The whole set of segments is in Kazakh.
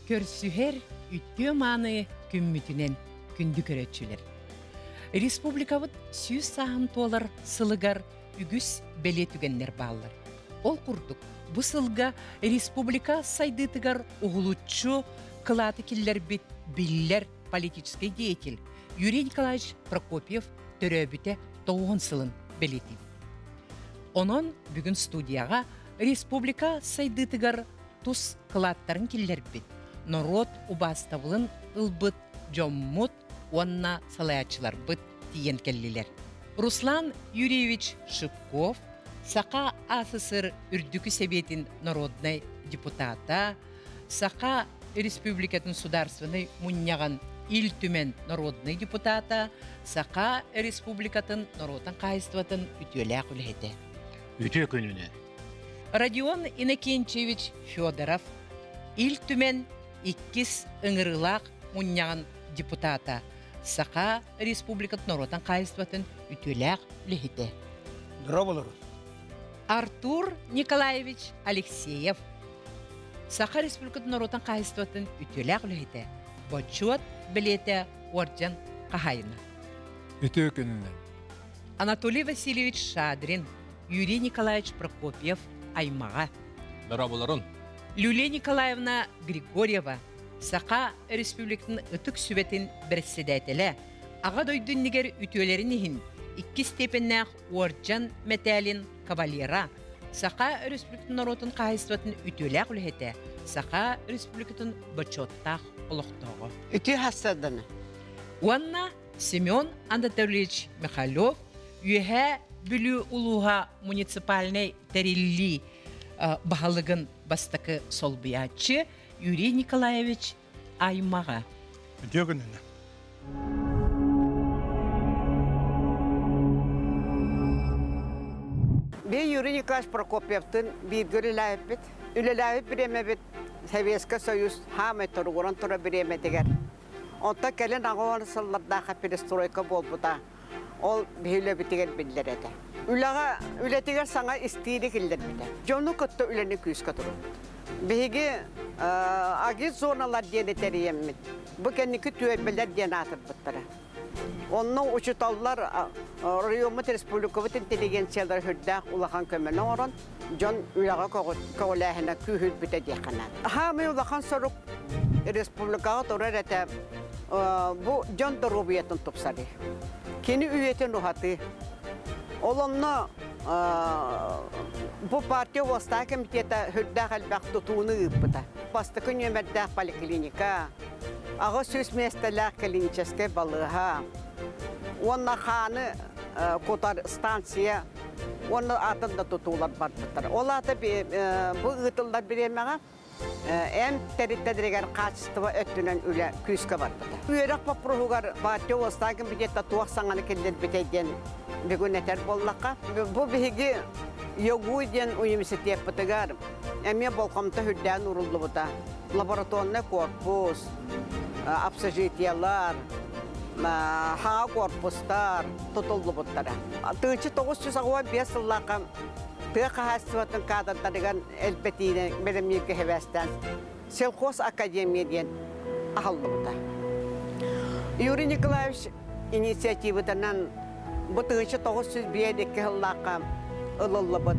Көрсүһер үттө маны күммүтүнен күндү көрөтчүлер. Республикабыт сүүс саһын туолар сылыгар үгүс беле түгеннер баалар. Ол курдук. Бу сылга республика сайдытыгар угулуччу кылаты киллер бит биллер политический деятель Юрий Николаевич Прокопьев төрөбүтэ 9 сылын белетип. Онон бүгүн студияга республика сайдытыгар тус кылаттарын киллер бит. Народ убастабылын ылбыт, жоммут, онна салаячылар быт тиен келлилер. Руслан Юрьевич Шипков, Сақа АССР Үрдүкү Советин народной депутата, Сақа Республикатын сударственный мунняган ил түмен народный депутата, Сақа Республикатын народын кайыстыватын үтөләк үлхеті. Үтө күнүнө. Родион Иннокентьевич Федоров, ил түмен иккис ыңырылақ мунняган депутата, Сақа Республикатын народын кайыстыватын үтөләк үлхеті. Дроболор. Артур Николаевич Алексеев, Саха Республикатын народан кайыстыватын үтөләк үлхеті. Бочуат билете орден кахайна. Үтө күнүнө. Анатолий Васильевич Шадрин, Юрий Николаевич Прокопьев, Аймага. Дроболорун. Люлия Николаевна Григорьева, Саха Республикатын ытык сүбетін председателі, аға дойдуннигер үтөлерінігін икки степеннәк орден металин кавалера, Сақа Республикатын народын кайыстыватын үтөләк үлхеті, Сақа Республикатын бачоттақ олықтығы. Үті хастадыны. Уанна Семен Анатольевич Михайлов, үйе бүлі улуға муниципальный тәрелі бағалығын бастықы солбиятчы Юрий Николаевич Аймаға. Үтө күнүнө. Бей Юрий Николаевич Прокопьевтың бейдгөрі ләйіппет. Үлі ләйіп біреме бет Советский Союз хамай тұрғырын тұра біреме дегер. Онта кәлін ағуаны сыллардағы перестройка бол бұда. Ол бейлі бітеген білдер еді. Үлетігер саңа істейді келдер біді. Жону күтті үлені күйіске тұру. Бейге агиз зоналар дені тәрейеммет. Бұл кәнекі түйепелер дені атыр бұттары. Onun uçutallar Riyomut Respublikavut intelligensiyalar hüddaq ulaqan kömene oran John ulağa kağulahına kühül büte diyakanan. Hami ulaqan soruk Respublikavat orarete bu John da rubiyetin topsarı. Keni üyetin ruhatı. Olanla bu partiya vasta komiteta hüddaq elbaq tutuğunu ıpıda. Bastıkın yömeddaq poliklinika. Ağa söz mesleler kliniçeske balığa. Onun xanı kotar stansiya, onun adında tutular var. Onlar da bu ıtıllar bilemeğe en teritedirgen kaçıstıva öttünen üle küske var. Üyerak paprohugar batı ostağın bir de tuğ sananı kendileri biteyden bir gün eter bollaka. Bu bihigi yoguiden üniversite yapıtıgar. Emiye bolkamta hüdden uruldu bu da. Laboratuvarına korpus, absajitiyalar, ha korpuslar tutuldu bunlara. Tığçı 905 yıllığa tığ kahastıvatın kadınlarından elbetine benim yükü hevesten Selkos Akademiyeden ahıldı bu da. Yuri Nikolaevich inisiyativinden bu tığçı 901 yıllığa ılıldı bu.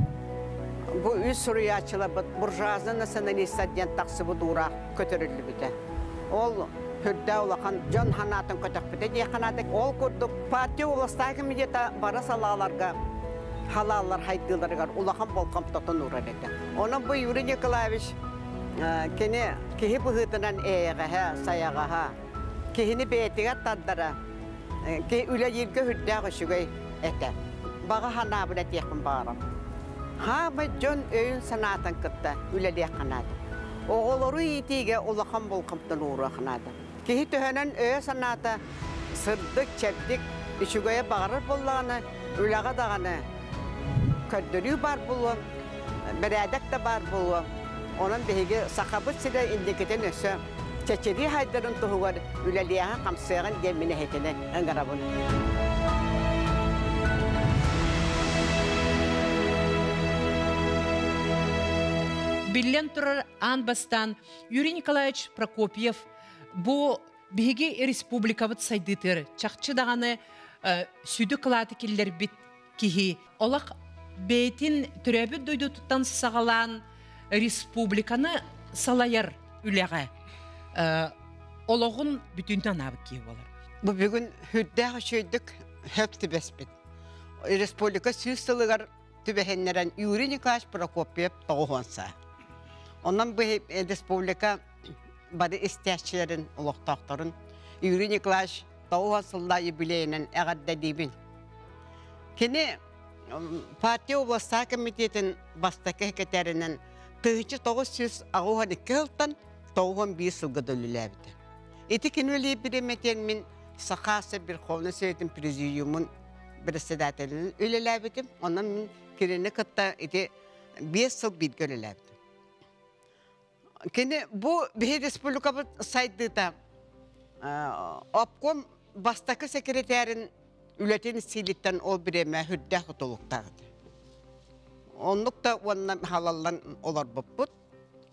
Bu üç sürüyatçılar burjazın nasyonalistlerden taksıbı dura kötürüldü bide. Ol hüdde olağan John Hanat'ın kötük bide diye kanadık. Ol kurduk partiya ulaştaki midiyata bara salalarga halallar haydılarga olağan bolkam tutun uğradı. Onun bu Yuri Nikolaevich kehi bu hıtınan eğe sayağa kehini beytiğe tadlara ki üle yirge hüdde koşugay ete. Bağa hanabına diyekim bağıram. Ha John öğün sanatın kıtta üleliye kanadı. Oğulları itiğe ulağan bolkamdan uğra kanadı. Ki tühenen öğün sanata sırdık çepdik işugaya bağırır bullağını, üleğe dağını köddürü var bulun, beredek de var bulun. Onun bihigi sakabıt sile indiketen ösü çeçeri haydarın tuğuvar üleliye kamsayağın gemine hetine engarabın. Биллен турар анбастан Юрий Николаевич Прокопьев бу биги республикабыт сайдытыр. Чакчы даганы сүдү кылаты киллер бит кихи. Олак бейтин түрәбі дойду туттан сағалан республиканы салайар үләға. Олығын бүтінден абы кей болар. Бұл бүгін хүддәғі шөйдік хөпті бәспет. Республика сүз сылығар түбәхеннерен Юрий Николаевич Прокопьев тоғуанса. Онан бұл республика бады істәшчілерін, ұлықтақтарын Юрий Николаевич тоғуансылда юбилейінен әғадда дейбін. Кені партия областар комитетін бастакы хекетерінен 1900 ағуған 2 жылдан 91 жылға дөліләбді. Эти кенөлі біреметен мен Сақасы бір қолыны сөйтін президиумын председателін өлеләбідім. Онан мен керені қытта 5 жыл бейді өлеләбді. Кені бұл бір республика сайдыда обком бастакы секретарин үлетен силиттен ол біреме хүдді құтылықтағыды. Онлықта оннан халалан олар бұппыд.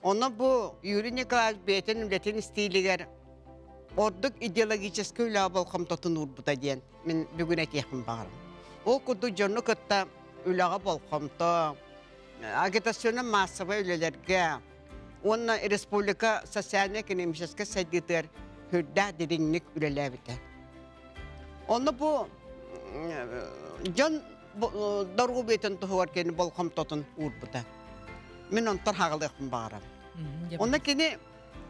Оны бұл Юрий Николаевич бейтін үлетен стилігер ордық идеологическі үлі болқым тұтын ұрбыда дейін. Мен бүгін әтеқім бағарым. Ол күді жоны күтті үліға болқымды, агитационы массовы үлелерге, оны республика социально-экономическі сәдетер хүдді дереңнік үлеләбіді. Оны бұл жон доргу бейтін тұғыр кені болқым тұтын ұрбыда. Мен онтар хағылықпын бағарам. Оны кені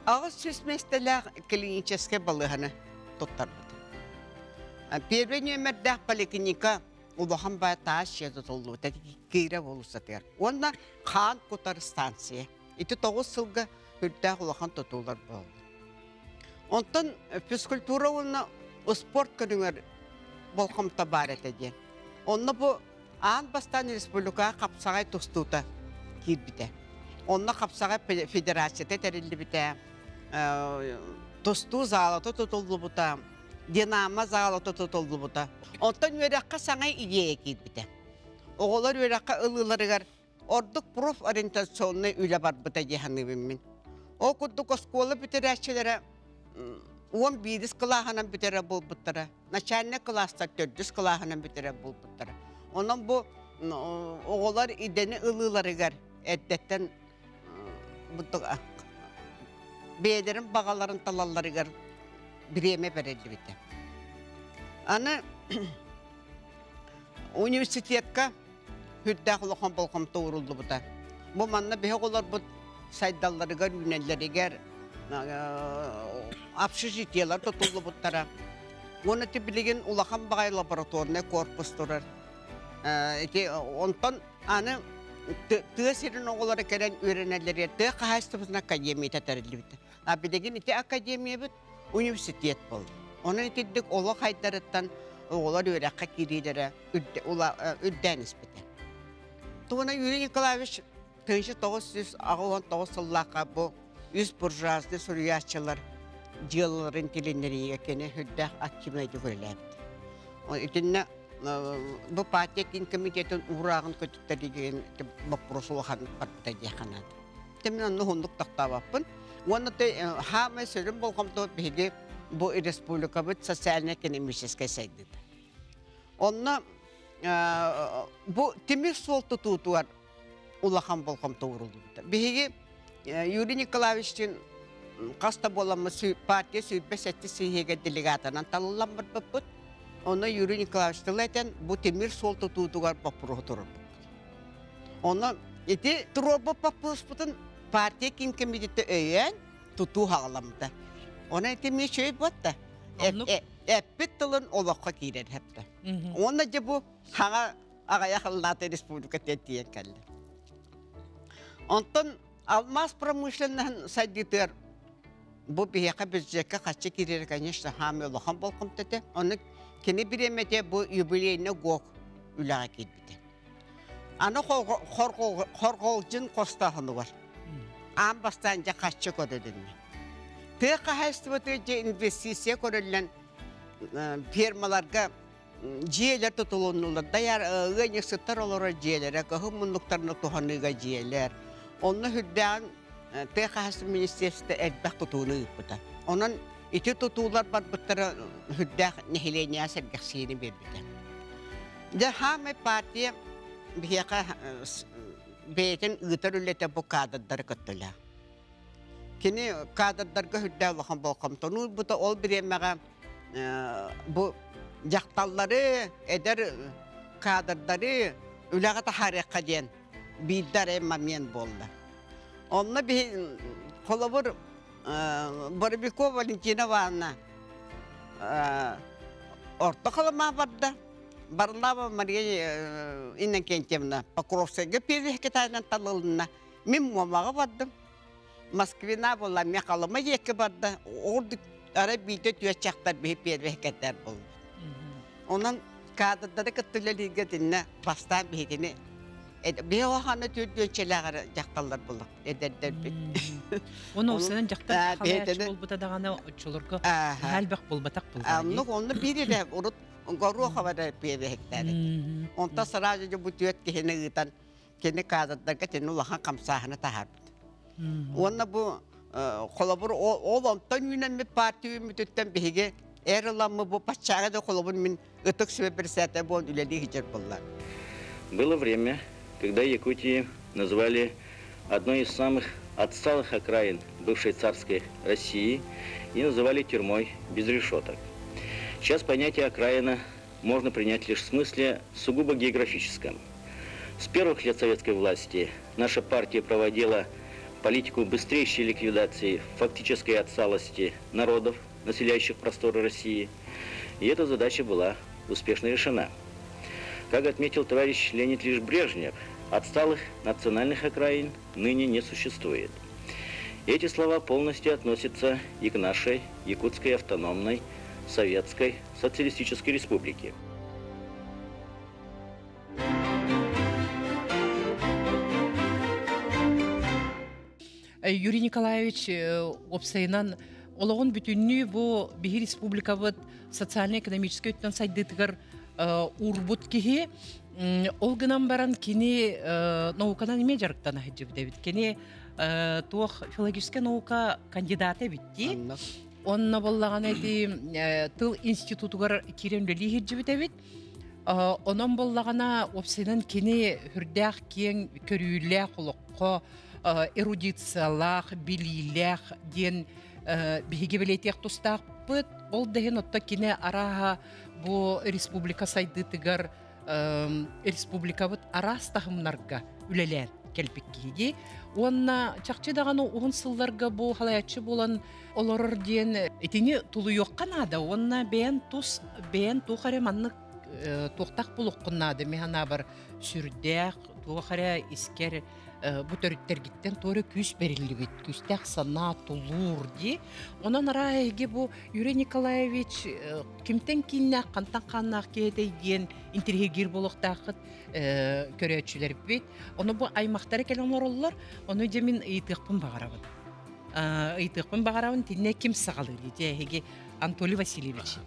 ağız süsmesteler kliniçeske balığını tuttarmadı. Первый номер да поликлиника улахан бая таш yazı oldu. Dedi gire olursa der. Onda kan kutar stansiye. İti 9 yılga hüdda ulахан tutular bu. Ondan fizikultura ona sport günler bolqam tabaret ediyen. Onda bu an bastan respublika kapsagay tustuta girbide. Onda kapsagay federasyete terilli bite. Tostu zalata tutuldu buta, dinama zalata tutuldu buta. Ondan verakka sana ideye girbide. Oğullar verakka ılılarıgar, orduk prof orientasyonuna üle var buta cehannevimin. O kudduk oskola bitireçilere 11 kılahanan bitere bul butara. Naçanne klasta 400 kılahanan bitere bul butara. Onun bu oğullar ideni ılılarıgar eddetten budduk beylerin bağaların talallarıgar bireme verildi bitti. Ana üniversitetka hüdda kulağım bolqam doğruldu bu da. Bu manna beholar bu saydallarıgar ünellerigar общежитиялар tutuldu bu tara. Onu tibilgin ulağım bağay laboratuvarına korpus durar. Ondan ana tığsirin oğulları gelen öğrenenleri tığ kahastımızın akademiyete terildi bitti. Abidegin iti akademiye bit üniversitet oldu. Onun itidik oğlu kaydarıttan oğullar öğrenke girilere üddeniz bitti. Tuğuna Юрий Николаевич 1999 yıllığa bu üst burjazlı suriyatçılar yılların dilinleri ekeni hüddah akimleydi görülebildi. O itinne bu partiyekin komitetin uğrağın kötükleri baprosulhan partide yakanadı. Temin onu hunduk taktavapın. Onu da hame sürüm bolqamda bihdi bu respublika bit sosyal-ekonomической saydıdı. Onunla bu temir sol tututuar ulağan bolqamda uğruldu. Bihdi Юрий Николаевич'in kasta bolanma partiye sübbesetti sihege delegatanın talılanmır bıbbıt. Ona Юрий Николаевич tıleten bu temir sol tututuar bapuru durur. Ona iti turobı papıspıtın partiye kim komiteti öyen tutu hağlamda. Ona iti mi şey battı. Epit tılın olakka girer hepte. Ona da bu hağa ağaya hıllatı Respublika tetiyen kaldı. Ondan Almaz pромышленный садитер bu biheka bizceka kaçı girer конечно hamle olağan bolqam tete. Onu kene biremete bu yubileyine gok ülağa gitbidi. Ana korkolcun kostahını var. An bastanca kaçı kodedinmi. Tığ kahastıvatı investisiya korullan firmalarga ciyeler tutulunurlar. Dayar ığın sıttar olur ciyeler. Kahımunluklarını tuhanıga ciyeler. Onu hüdden Texas Ministerstve elbek tutuğunu yıpıda. Onun iti tutuğlar var bıttara hüdden nehileniya sergeksini birbirde. De hame partiye biyaka beytin ıtar ülete bu kadadları kıttıla. Kini kadadlarga hüdden vakın bolkam tonu bu da ol bir yemeğe bu jaktalları eder kadadları ülağıta harika diyen bildar emmamyen bolda. Onunla bir kolabor Borbiko Valentina Vanna orta kalama vardı. Barlava Maria innen kentemna Pakrovskaya pirih kitaynan talılına mimmomaga vardı. Moskvina bolla me kalama yeke vardı. Ordu ara bilde tüyecekler bir pirih keter bol. Onun kadadları kıtılaliga dinle bastan bihini bir o hana tüyecekler jaktallar bulak ederler bit. Onu senin jaktan hayaç bol buta dağına çolurku halbek bol batak bol. Anlık onu biri de urut Goru havada pirih hektar. Onta sadece bu tüyet kihine gitan kene kadadlar ketin ulahan kamsahına tahar. Ona bu kolabor olan tanınan mi parti mütetten bihige eralanma bu paçağa da kolabor min ıtık sebep sete bu üleli hiçer bollar. Было время, когда Якутию назвали одной из самых отсталых окраин бывшей царской России и называли тюрьмой без решеток. Сейчас понятие окраина можно принять лишь в смысле сугубо географическом. С первых лет советской власти наша партия проводила политику быстрейшей ликвидации фактической отсталости народов, населяющих просторы России, и эта задача была успешно решена. Как отметил товарищ Леонид Ильич Брежнев, отсталых национальных окраин ныне не существует. Эти слова полностью относятся и к нашей Якутской автономной Советской Социалистической Республике. Юрий Николаевич опсайынан олығын бүтінні бұл Бихи Республикавыд социально-экономический өттен сайдытығыр урбут кихи олгынан баран кені наукадан еме жарықтан ахиджи бідевід. Кені туақ филологическая наука кандидаты бітті. Онна боллаған әді тыл институтығыр керемлі хиджи бідевід. Онын боллағана опсайынан кені хүрдәқ кен көрүйлі құлыққа эрудициялах, билилях, ден биһиге билетек тустак быт, ол деген отта кине араха бу республика сайдытыгар республика быт арастахымнарга үлелер келпик киги. Онна чакчы даганы угун сылларга бу халаячы болан олорор ден этини тулу йокканада, онна бен тухаре маннык туқтақ булуккуннады механа бар сүрдәк, тухаре искер bu törüttergitten toru küs berilli bit, küstək sana tulur di. Ondan arayıge bu Yuri Nikolaevich kimten kinnak, kantan kannak kehedeygen interhe gir boluqtaqıt körüyatçılar bit. Onu bu aymaqtara kelen orollar, onu demin ıytıqpın bağırabın. Iytıqpın bağırabın tinne kim sağalır di, Anatoly Vasilyevich.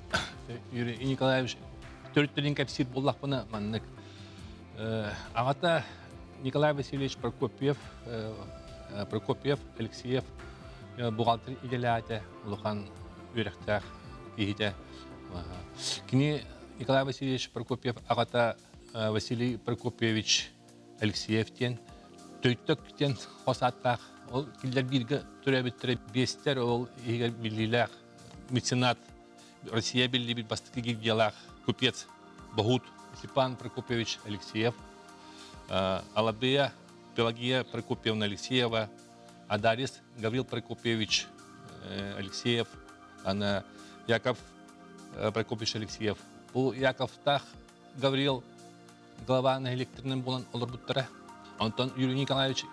Yuri Nikolaevich törütterin kapsir bollaqpını manныk. Ağata Николай Васильевич Прокопьев, Алексеев, бухгалтер иделяте, улухан үрехтах, ихите. Кини Николай Васильевич Прокопьев, агата Василий Прокопьевич Алексеев тен, төйттөк тен хосаттах, ол килдер бирге төрөбүттөрө бестер, ол игер биллилах, меценат, Россия билли бит бастыки гилдиялах, купец Бахут Степан Прокопьевич Алексеев, Алабея Пелагия Прокопьевна Алексеева, Адарис Гаврил Прокопьевич Алексеев, Яков Прокопьевич Алексеев. Бұл Яковтах Гаврил глава на электрным болан оларбуттара. Антон Юрий Николаевич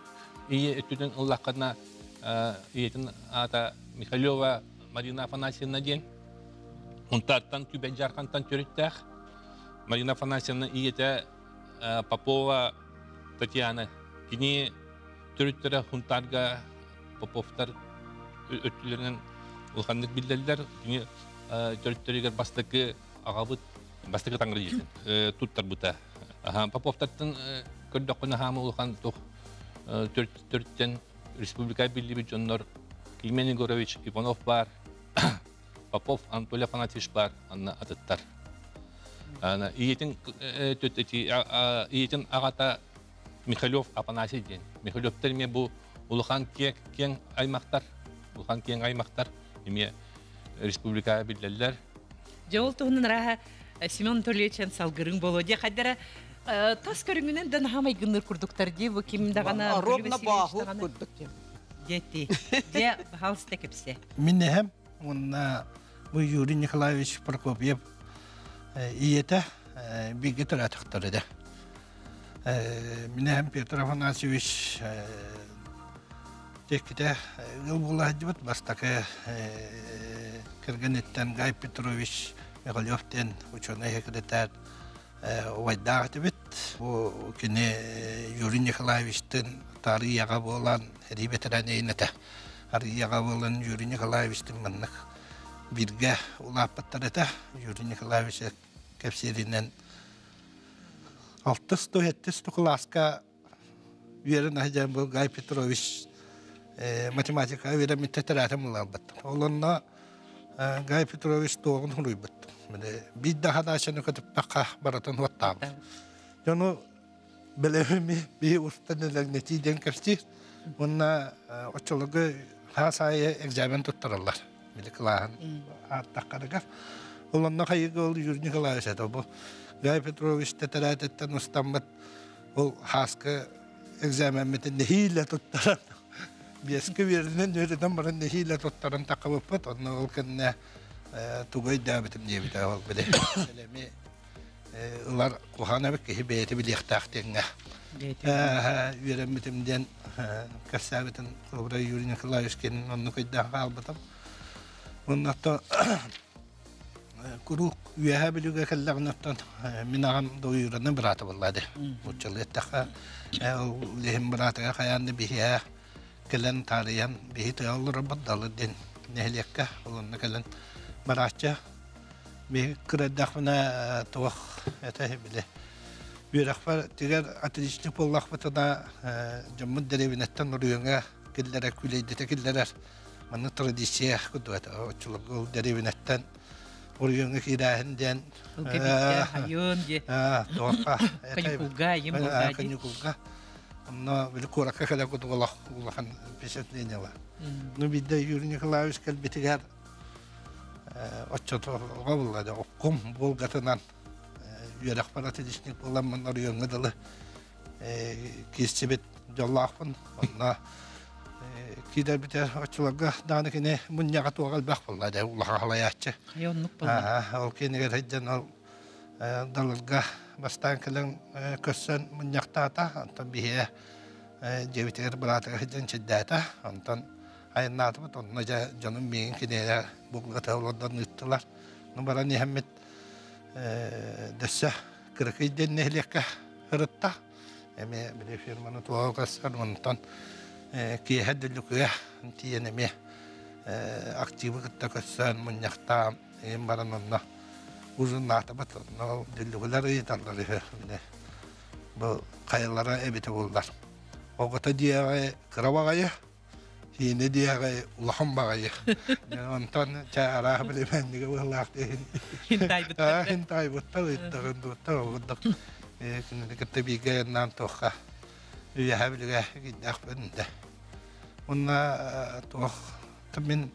ие өттүден ыллаққадна иетін ата Михайлова Марина Афанасьевна ден. Онтаттан түбен жарқантан төріттәқ. Марина Афанасьевна иеті Попова Татьяна. Кини төрүттөрө хунтарга Поповтар өттүлөрүнөн улхандык билдерлер. Кини төрүттөрүгөр бастыкы агабыт бастыкы таңгыр ийген. Туттар бута. Поповтартын көрдөккөнө хамы улхан тух Төрттен республика билли жоннор Климен Егорович Иванов бар, Попов Анатолий Афанасьевич бар, анна атыттар. Иетин ағата Михайлов Апанасий ден. Михайловтар ме бұл улахан кен аймақтар, еме республика биллелер. Жол туһунун раха Семен Анатольевичен салгырың болу де қаддара тас көрүңүнөн дана хамай гыныр курдуктар де бу кимдагана ровно баху курдук дети де халсте кепсе. Миннехем онна бу Юрий Николаевич Прокопьев иете биге таратыктар эде. Миннехем Петр Афанасьевич текте гылбулла дибет бастакы кыргынеттен Гай Петрович Михайловтен ученый секретарь Вайдах дибет. Бу кине Юрий Николаевичтен тарыяга болан рибетерен эйнете. Арыяга болан Юрий Николаевичтен маннык бирге улаппаттар эте. Юрий Николаевич кепсеринен 6-7 класска верен ажан бу Гай Петрович математика верен миттетератым улабат. Олонна Гай Петрович тоғын хуруйбат. Бидда хадашаны көтіп баққа баратын хуаттабы. Жону білемі бей ұстанылар нетиден кәпсті, онна очылығы хасайы экзамен тұттырылар. Медиклағын аттаққарығар. Олонна қайығы ол Юрий Николаевич әді. Гай Петрович тәтәрәтеттен ұстанбат ол хаскы экзамен метін нехейлі тұттыран. Бескі верінен өріден барын нехейлі тұттыран таққабыппат. Онна ол кәнне тугай дәбітім дебіті ол біле. Білеме ұлар қуғана бәккесі бәйеті білектақтенге. Веремітімден кәсәбітін Құбыра Юрий Николаевич кенін онны көйден қалбытым. Оннатта күру үйәе білуге кәлләғынаттан мен ағам дойыраны біраты болады. Бұтчылы еттіға лехім біратыға қаянды бейе кәлін тариян бейі тұялыры баддалы ден нәхілекке олынны кәлін барача бе креддах мына тоқ это биле бирахпар тигер отличник боллах батана жаммыд деревинеттен урыйыңа киллер күлейде текиллер мына традиция кудуат очулук деревинеттен урыйыңа кирахинден Хайон де тоққа каникулга ембулга каникулга но бил куракка кала кудулах улахан впечатление ну бидде Юрий Николаевич калбитигер отчет олады оккум болгатынан юрак паратилишник боламын орыйыңыдылы кесчебет жоллақпын онна кидер битер отчыларға даныкене мұнняға туағал бақ болады улаға қалаячы хайоннук болду. ол кенегер хайджан ол далылға бастан кілін көссен мұнняқтата антон бихе жебитер бұратыға хайджан чеддата антон айнатып онна жаным мен кенелер бұлғата олардан ұттылар. Нұбара нехемет дөссі кірікейден нехлекке ұрытта. Әме біле фирманы туағы қасыр мұнтан кейхәділікіге тиен әме активі күтті көссен мұняқтам ең барын онна ұзын натыбыт. Дүлігілер ұйыталары бұл қайылара әбеті болдар. Оғыта дияғай қырабағайы Hine diye ulahım bağıyı. Ondan çağırağı bile ben de ulaştı. Hintay bitti. Hintay bitti. Bitti. Şimdi tabii ki nam toka. Üye bile gidiyor bende. Ona toh tabii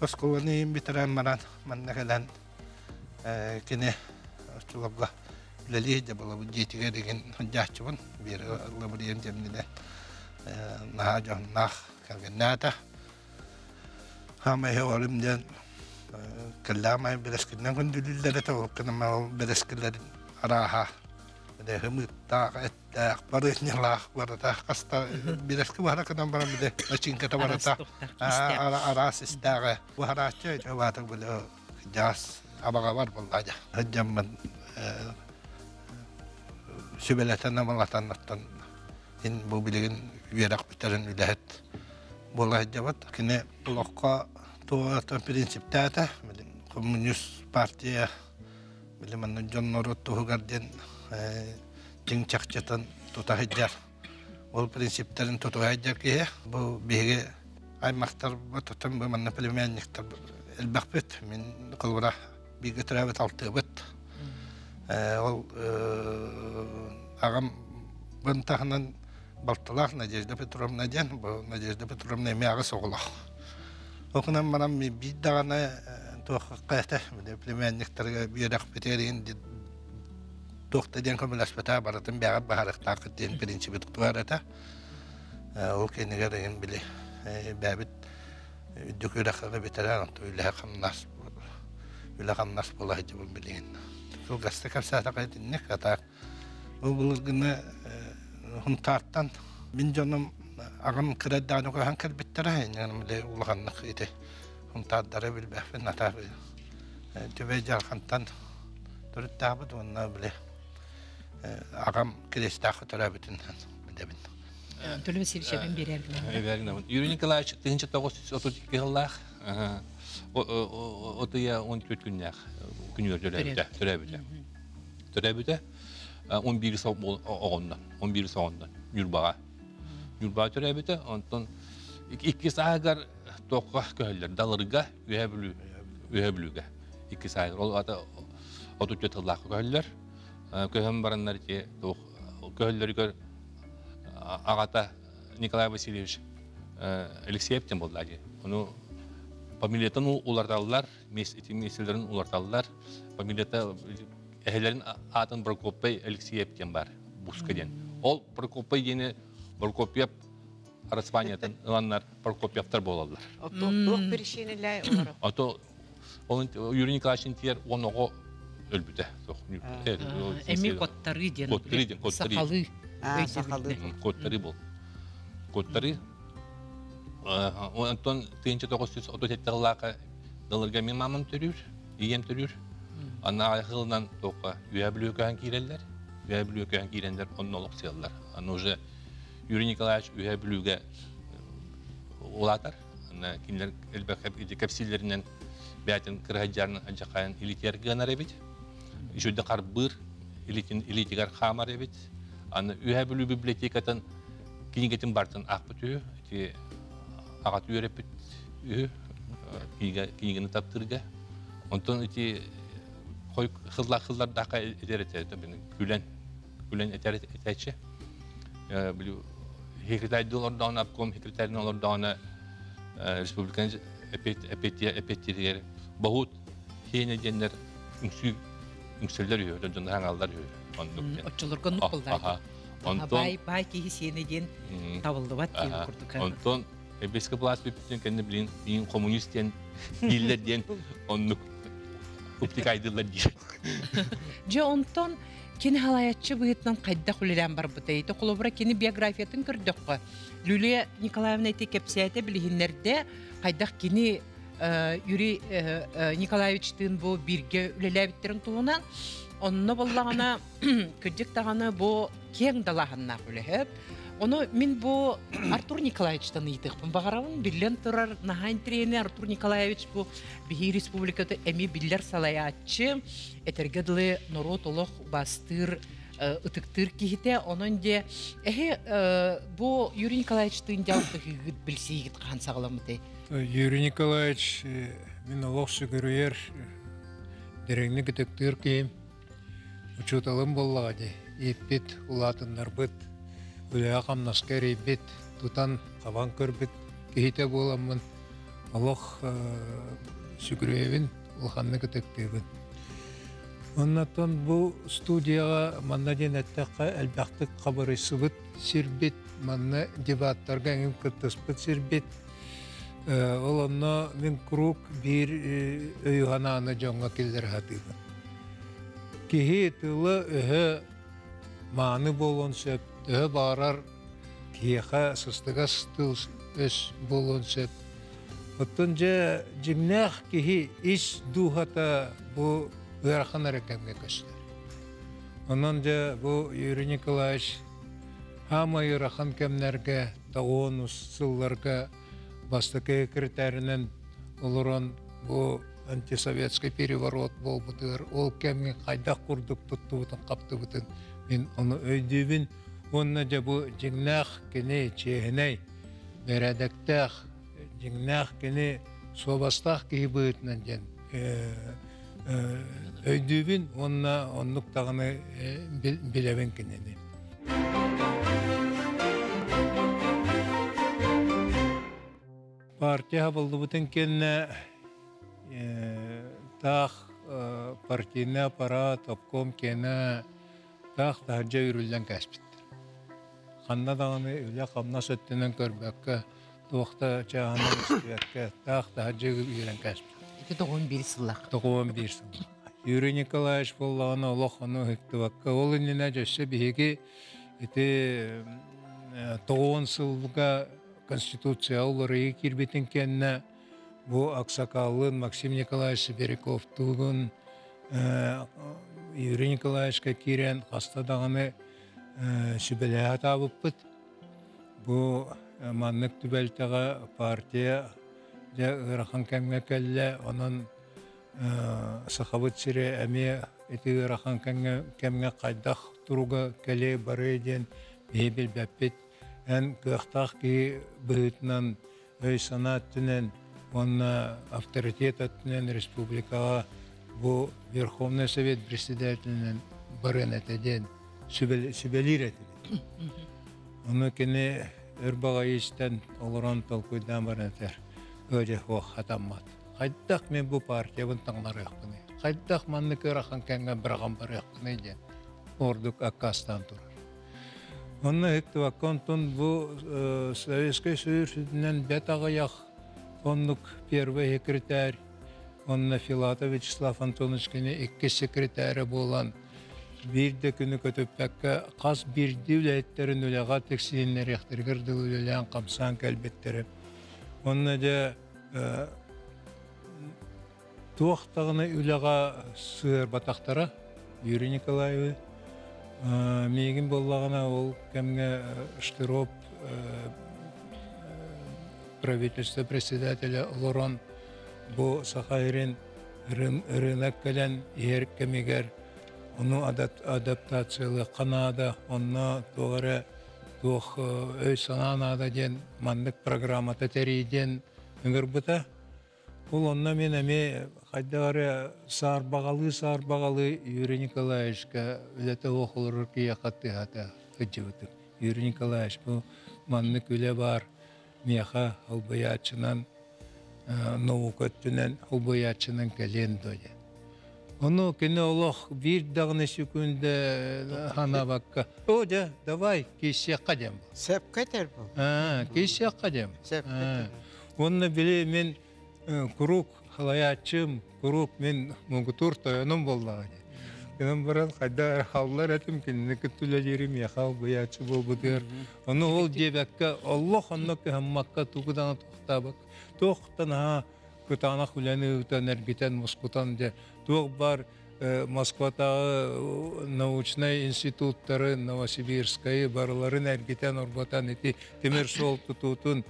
oskolani bitiren maran manne kalan kine çulabla lali de bala bu ciddi gelen hacçıvan bir labriyen cemile nahacan nah Nata, hamai olimden kelama bereskilnya kan dulu dari tahu kenapa bereskilnya araha, ada hemita barisnya lah barata kasta bereskil bahara kenapa berde macing kata barata aras istara bahara cai coba tu beliau jas abang-abang belajar zaman sebelatan nama latan in mobilin virak betaran wilayah Bola jabat kene blokka to prinsip tata komunis parti bile man John Norot to garden jing chakchatan to tahijar ол принциптерін тұтуға жәрке, бұл беге аймақтар тұтым бұл манна племянниктар әлбәқ бет, мен қылғыра беге тұрабет алты бет. Ол ағам бұн тағынан балтылар Надежда Петровна ден, бұл Надежда Петровна еме ағы соғылақ. Оқынан манам мен биддағаны тоққа қайты, племянниктарға бүйедақ бетерейін тоқта ден көміләспета баратын бәғат бағарықтақ ден бірінші бет құтуар әті. Ол кенігер ең біле бәбіт дүкірақығы бетерән, үйлі қамнас болай деп білейін. Сол ғасты қапсата қайтыннек атақ. Ол бұлғыны ғынтарттан мен жоным ағым кірәддағыны көйхан кәрбеттері әйнігінің біле ұлғанлық еті. Ғынтардары білбәфін атақ төбе жарқантан түріттағы бұд, онына біле ағам кірестақы тұра бүтінен білдебін. Төлі Васильевича берергінен. Юрий Николаевич, 1932 жыллақ, отыя 14 күннәқ күнер түрәбіті. 11 соғындан Юрбаға. Юрбаға түрәбіті, онтан 2 сағығар тоққа көхілер, далырға өйе білуге. 2 сағығар, ол аты 34 жыллақ көхілер. Көхім баранлар ке, көхілер көр ағата Николай Васильевич Алексеевтен болды. Оны фамилиятын уларталылар, меселерін уларталылар. Фамилията әхелерін атын Прокопий Алексеевтен бар, Бускаден. Ол Прокопий дені Прокопьев Распаниятын ұланлар Прокопьевтар болалар. Тоқ біршенелі олар. Юрий Николаевичтен тиер оныға өлбіді. Әмі қоттары ден, сақалы. Сақалы. Қоттары бол. Қоттары. Онтон 1937 жыллаға дылырға мен мамым түрір, ием түрір. Ана ағылынан тоққа үйә білу көйін кейрелер. Үйә білу көйін кейрелер, onun олық сыялар. Аны уже Юрий Николаевич үйә білуге олатар. Кинлер әлбәқ кәпсилерінен бәтін кірғаджарының ажақайын илетергіған әребет. Үшуді қарбыр, илетігер қамар әребет. Аны үйә білу библиотекатын кенегетін бартын ақпыт үйі, ағат үйерепет үйі, кенегені таптырға. Онтон өте Хылдар даққа етер етеді, күлен етер етәтші. Хекретайды олардағына, обком хекретайдың олардағына республиканы әпеттерігер бағыт хейіне денлер үңсілдер үйі, жондар аңалдар үйі. Отчылырға нұқ болды. Бай кейі сені ден табылды бат кейі күрдік. Онтон, бескі плас бепітен кәнді білін, ең коммунистен, елдер ден оннық Уптикайдылар дейір. Же онтон, кені халаятчы бұғытнан қайда құлыран бар бұтайды. Құлыбыра кені биографиятын көрдіққы. Люлия Николаевна әте кепсияты білігінлерде қайдақ кені Юрий Николаевичтің бұл бірге үлеләбіттерін туғынан, онны болағына көддік тағаны бұл кең далағынна құлығып. Оны мен бұл Артур Николаевичтан үйдіқпін. Бағарауын білен тұрар нағайн трені Артур Николаевич бұл Бихи Республикаты әме білер салаятчы әтергеділі народ олық бастыр ұтықтыр кейті. Оның де бұл Юрий Николаевичтың жалпы ғығыт білсейгіт қан сағыламыды. Юрий Николаевич мен олық сүгірер дәреңні күтіктір кейім ұчуталым болғады. Еппет ұлатындар бұд. Үләға қамнаскер ебет, тұтан қаван көрбет, кейте боламын, олық сүгіревін, ұлғанны күтіктебін. Оннаттан бұл студияға манна ден әттіққа әлбәқтік қабырысы бұд, сірбет, манна дебаттарға әңім күттіспіт сірбет. Ол онна мен круг бір өйғананы жоңға келдер хатыбын. Кейі тылы өйі маны болын сөп, Өе барар кейіға сыстыға стыл өс болын сөп. Оттын жа жимнақ кейі иш дұғата бұл ұярқан әрекемге көстер. Онын жа бұл Юрий Николаевич хама ұярқан кемнерге, тағуын ұсылларға бастықы критерінен олырын бұл антисоветский переворот бол бұтыр. Ол кемге қайдақ құрдық тұтты бұтын, қапты бұтын. Мен оны өйдебін Онна да бу жигнах кене чехней бередектах жигнах кене собастах кибытнан ден өйдүбүн онна оннук тагыны билебен кенени. Партия болду бутын кенне тах партийный аппарат обком кене тах тахджа үрүлден каспит. Ханна дагыны үле камна сөттенен көрбөккө тоқта чағанын үстіяққа тақ-тақ жегі үйрен кәспі. 91 сыллақ. 91 сыллақ. Юрий Николаевич боллағына олаққаны үктіваққа. Ол үніне жөсі бейге 90 сылға Конституция олары кирбетін кенне бұл Аксакалын Максим Николаевич Сибиряков туғын Юрий Николаевичқа кирен қастадағыны сүбелеға табып бұд. Бұл маннык түбәлтәгә партия рахан кәмгә кәллә, onun сахабыт сире әме эти рахан кәмгә кайдах туруга кәле бары ден бебел бәппет эн көхтах ки бытнан өй санат төнен онна авторитет төнен республикага бу Верховный Совет председателенен барын этеден сүбелир этеден. Оны кене Өрбаға естен олыран толкуйдан барынатар. Өде хоқ хатаммат. Қайдақ мен бұл партиябын таңлар өқпіне. Қайдақ манны көрахан кәнген бірған бар өқпіне ден. Ордық аққастан тұрар. Оны өкті ваконтын бұл Советский Союзінен бет ағаяқ. Онлық первый секретарь. Онна Филатов Вячеслав Антонович кене 2 секретары болан. Бирде күні көтөппәккә қас бирді үләйеттерін үләға тексиінлер яқтыргырды үләлән қамсан кәлбеттері. Онна да туақтағыны үләға сығыр батақтара Юрий Николаевы. Мегін боллағына ол кәмге Штыров правительство председателя Лорон бұл Сахайрин рынок кәлән ер кәмегер onu adaptasyyalı Kanada, onu doğru öy sananada den manlık programata teriden öngürbüta. Ol onna men eme haydagara sar bağalı Юрий Николаевичка ülete okulur ki yakatı hata hıcıvıtı. Юрий Николаевич bu manlık üle var. Miyaha halbayatçınan Novuköttünen halbayatçınan gelen doya. Onu kene Allah bir dağını sükünde hana bakka. Oca, davay, kişiye kadem. Sepketer bu. Kişiye kadem. Onu bile men kuruk halayatçım, kuruk men mugutur toyanım bollağı. Kenem baran kadar havlar etim ki ne kütülerim ya hav bayatçı bol budur. Onu ol diye bakka Allah onu ki hammakka tukudan toxtabak. Toxtan ha kutana xulanı utaner giten Moskvadan de Тух бар Москватағы научный институттары Новосибирская барларын әргетен орбатан еті темір сол тұтутын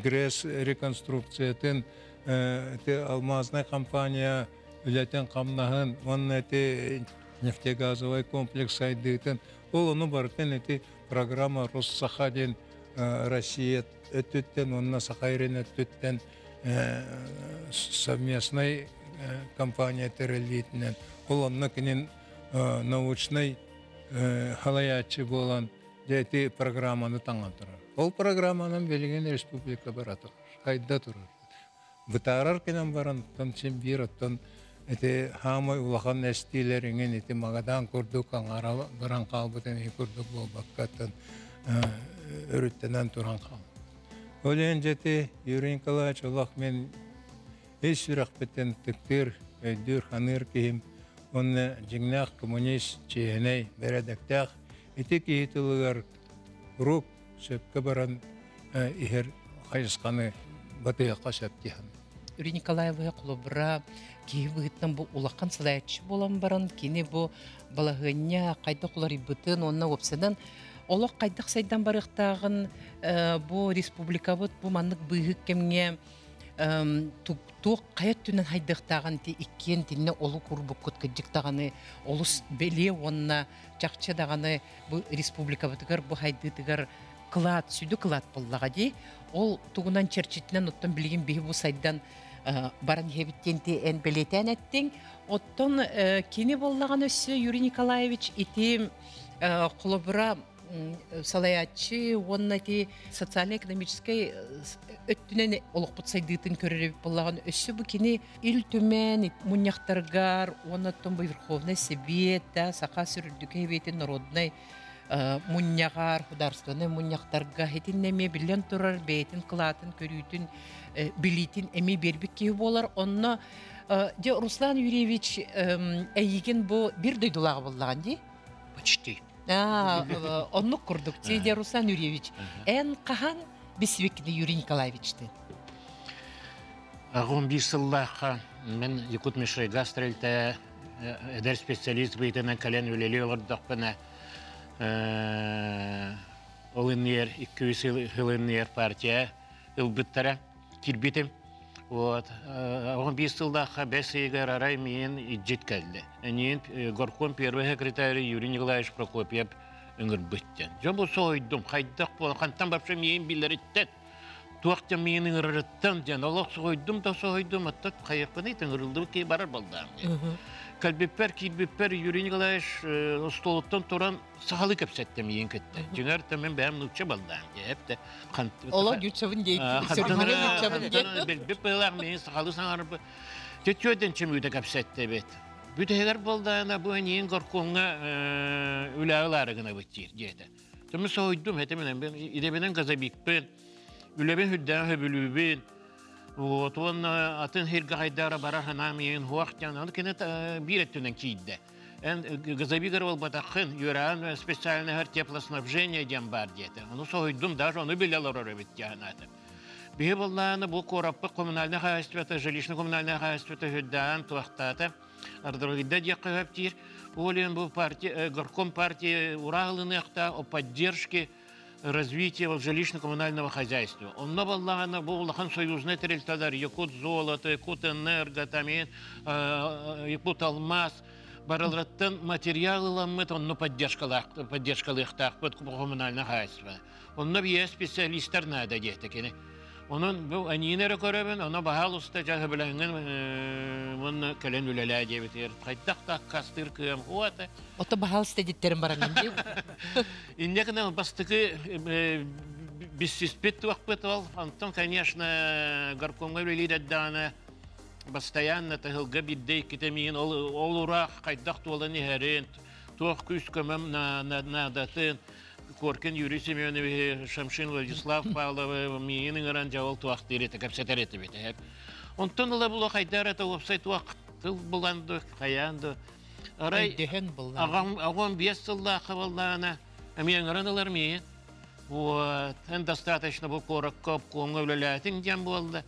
грес реконструкциятын алмазный компания үлетен қамнағын оның еті нефтегазовый комплекс айдыйтын ол оны бартын еті программа Россахаден Россия өттіттен онына Сахайрен өттіттен совместный компания терелитінен. Ол онна кенен научный халаятчы болан дети программаны таңан тұрар. Ол программанын белген республика бара тұрар. Қайда тұрар. Бұтарар кенен баран, тон чембир, тон хамай улахан әстилерінген еті мағадан күрдік, аңара баран қалбытын күрдік бол баққаттан өріттенен тұран қал. Ол ең жеті Юрий Николаевич Олақ мен Еш рахбеттен тіктір, өйдір ханыр кейім, оны жіңнақ коммунист чейіней бәрәдіктәқ, еті кейтілігер рук сөпкі баран ихер қайысқаны батыяққа сөптіған. Юрий Николаевы құлыбыра кейі бұғыттан бұл улаққан сылаятшы болан баран, кені бұл балағыня қайда құлар ибытын, онына өпсенен, олық қайдақ сайдан барықтағын бұл республика бұд, бұл маңдық бұғық кемге тук каят түнен хайдыктаган ти иккен тинне олу курбуккут кыджыктаганы олус беле онна жакчадаганы бу республика бутыгар бу хайдытыгар кылат сүдү кылат боллага ди ол тугунан черчитинен оттон билген бии бу сайдан баран хебиттенти эн белетен еттин оттон кини боллаган өссө Юрий Николаевич ити колобура салаятчы оннати социально-экономической өттүнен олокпут сайдытын көрөрөп боллаган өссө бу кини ил түмен муньяктаргар оннаттон бу Верховный Совет сака сүрүлдүкө бетин народный муньягар хударственный муньяктарга хетиннеме билен турар бетин кылатын көрүтүн билитин эми бербик ки болар онно де Руслан Юрьевич эйген бу бир дойдулагы боллаган ди Почти. Онну курдук де Руслан Юрьевич эн кахан бисвикни Юрий Николаевичти Агон бисыллаха мен Якут Мишрей гастрельте эдер специалист бейтенен кален үлели олардақпына олыннер 200 ылыннер партия ылбыттара кирбитим. Вот. Он бисыллаха бесейгер арай мен иджит кәлді. Әнен горком первый секретарь Юрий Николаевич Прокопьев үңір бүттен. Жабу сойдым, қайдақ бол, қантан бапшы мен білеріттен. Туақта менің ұрырыттан, жан олақ сойдым да сойдым, аттат қайықпын ейтін ұрылды кей барар балдам. Кәлбеппер, кейбеппер Юрий Николаевич столыттан тұран сағалы көпсәтті мен көтті. Жыңар тәмен бәм нүкче балдам. Ола гүтсәвін дейік. Қантана бәлбеп байлақ мен сағалы саңарып. Жетөден чем үйді көпсәтті бет. Бүтегер балдана bu eniğin korkunga ülağılarına bitir diyede. Tümü soydum hetemenen ben idebenen gazabikpen üleben hüdden höbülüben o ton atın her gaydara bara hanamiyen huaqtan onu kenet bir ettünen kiyde. En gazabikar ol batakın yüreğin spesialne her теплоснабжение дем бар diyede. Onu soydum даже onu bileler öğrebit yanatı. Bir ballarına bu korapı kommunalne хозяйството, жилищно-коммунальное хозяйство hüdden tuaqtata Ардорогида Дьяковаптир, Олен был горком партии Уралынехта о поддержке развития жилищно-коммунального хозяйства. Он на был лахан союзный территорий, Якут золото, Якут энерго, тамин, Якут алмаз, баралраттан материалы ламмет, он поддержка лехтах под коммунальное хозяйство. Он на специалистар надо детекene. Onun bu aniyinere köreben, ona bahal usta cahı bilengen onun kalen ülelâ diye bitir. Kaydak kastır kıyam huata. Ota bahal istediklerim baranın diyor. İndekine bastıkı беспит вахпет вал, антон, конечно, горкомга лидер дана постоянно тагылга биддей китамин олурах кайдак толаны херен, тух күскөмем на датын. Коркен Юрий Семенович, Шамшин Владислав Павлов, менің ұран жауыл туақтыр еті, көпсетер еті беті. Онтын ұла бұла қайдар еті опсай туақтыл бұланды, қаянды. Арай, ағам 5 жылда қабылдағына, әмейін ұран ұлар мейін. Ән достаточно бұл қорық көп, қоңы өлеләтің дем болды.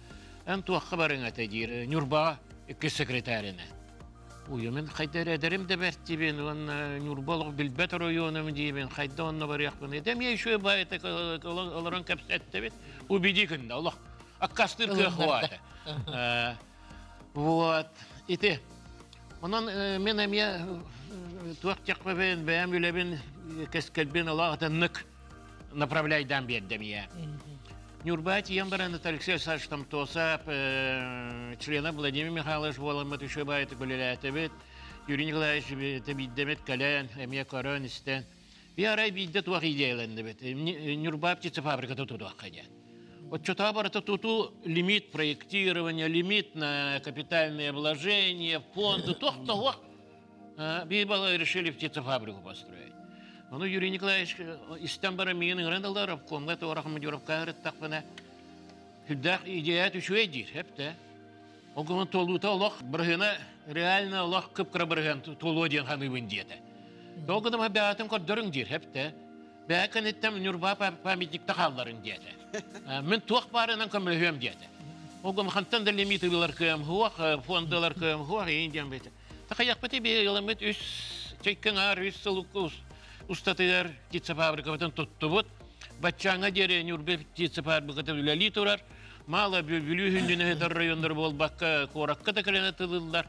Ән туаққа барың әті дейір, Нюрба 2 секретаріне. Мен қайдар әдерім де бәртті бен, Нюрбалық білбәт районым дейбен, қайда онына бар яқпын. Әдем ешуе байты оларын көпсәтті бет, убеди күнді, Аллах, аққастыр көқуаты. Вот, ете, онан мен әме туақ жақпа бен, бәйім үлебен, кәскәлбен Аллах атыннық направляйдан бердім я. Нюрбать, я баран Алексей Александрович там тосап, члена Владимир Михайлович Воломат еще байт гуляет, Юрий Николаевич табиддемет калян, эмия корон истен. Я рай видят туах идеяланды бет. Нюрба птицефабрика тут ходят. Вот что-то бар это тут лимит проектирования, лимит на капитальные вложения, фонды, то бибало решили птицефабрику построить. Ну, Юрий Николаевич, İstanbul'a miyinin randallar yapkomda, toğraqım diyorap kahret taqbana. Hüddaq ideyat üçü edir, hep de. O gün toluta Allah, bırhına, realna Allah kıpkıra bırhın tolu diyen hanıbın diyete. O gün ama beatım kodurun dir, hep de. Beakan ettem Nurba pamitlik taqalların diyete. Men tuaq barınan kömülüyüm diyete. O gün xantan da limit yıllar kıyam huaq, fondalar kıyam huaq, eyin bete. Taqayak bete bir yılamet üst, çekken ağır, üst salukus. Ustatılar птицефабрикадан tuttu bud. Batçanga dere Nurbe птицефабрикадан üleli turar. мала бүлүү хүнүнө дар райондар болбакка коракка да келене тылылар.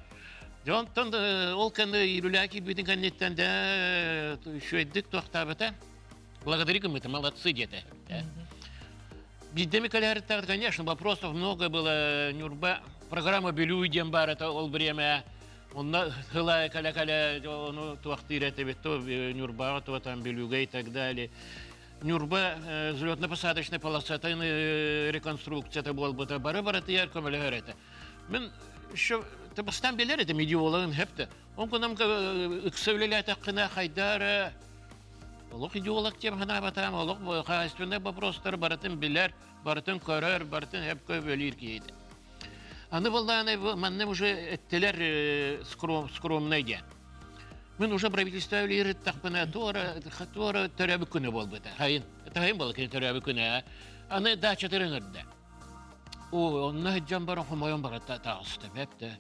Жонтон ол кенде ирүләки бүтүн каннеттен да шөйдик тохтабата. Благодарим, мы-то молодцы где-то. Бидеми каляритар, конечно, вопросов много было. Нюрба программа «Белюдем бар» это ол время. Он хылая каля-каля, ну, туахтыр это ведь то, Нюрба, то там Белюга и так далее. Нюрба, взлетно-посадочная полоса, это реконструкция, это был бы, это бары-бары, это ярко это. Мен еще, это постам белер, это медиола, хепта. Он к нам ксевляет акына хайдара. Олох идеолог тем хана батам, олох хастуне вопростар баратын билер, баратын көрөр, баратын хеп көбөлөр кейди. Аны булланы манны уже эттелер скромный. Мен уже правительство лирит тахпана тора төрөбү күнү болбута. Хайын, тайын болду кен төрөбү күнү. Аны дача тереңерде. О, онна жамбар хомоyon барата таасты хепте.